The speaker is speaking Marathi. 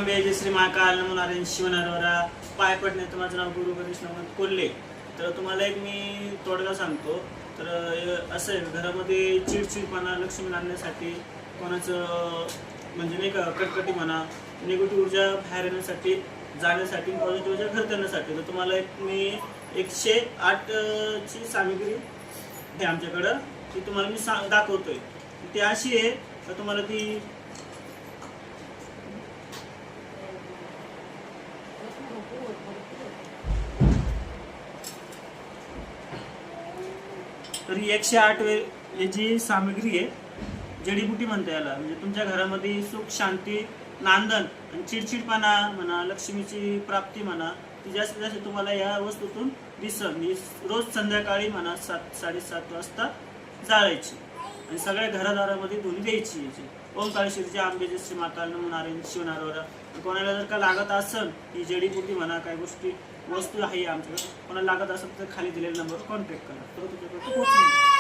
जय श्री महाकाल नमो नारायण शिवनारोरा पाय पडणे. तर माझं नाव गुरु गणेश नमन कोल्हे. तर तुम्हाला एक मी तोडगा सांगतो. तर असं आहे, घरामध्ये चिडचिडपणा लक्ष्मी आणण्यासाठी कोणाचं म्हणजे नाही का कटकटी म्हणा, निगेटिव्ह ऊर्जा बाहेर येण्यासाठी जाण्यासाठी, पॉझिटिव्ह ऊर्जा घर करण्यासाठी. तर तुम्हाला एक मी 108 ची सामग्री आहे आमच्याकडं, ती तुम्हाला मी दाखवतोय. ती अशी आहे तर तुम्हाला ती तर ही 108 याची सामग्री आहे. जडीबुटी म्हणता याला. म्हणजे तुमच्या घरामध्ये सुख शांती नांदन आणि चिडचिडपणा म्हणा, लक्ष्मीची प्राप्ती म्हणा, ती जास्तीत जास्त तुम्हाला या वस्तूतून दिसेल. रोज संध्याकाळी म्हणा 7-7:30 वाजता जाळायची आणि सगळ्या घरादारामध्ये धुणी द्यायची. याची ओंकार श्रीच्या आंबेजे श्री माता नमो नारायण शिवनारोरा. कोणाला जर का लागत असेल ही जडीबुटी म्हणा, काही गोष्टी वस्तू आहे आमच्याकडे, कोणाला लागत असेल तर खाली दिलेल्या नंबरवर कॉन्टॅक्ट करा. तर तुमच्याकडे पोहोचेल.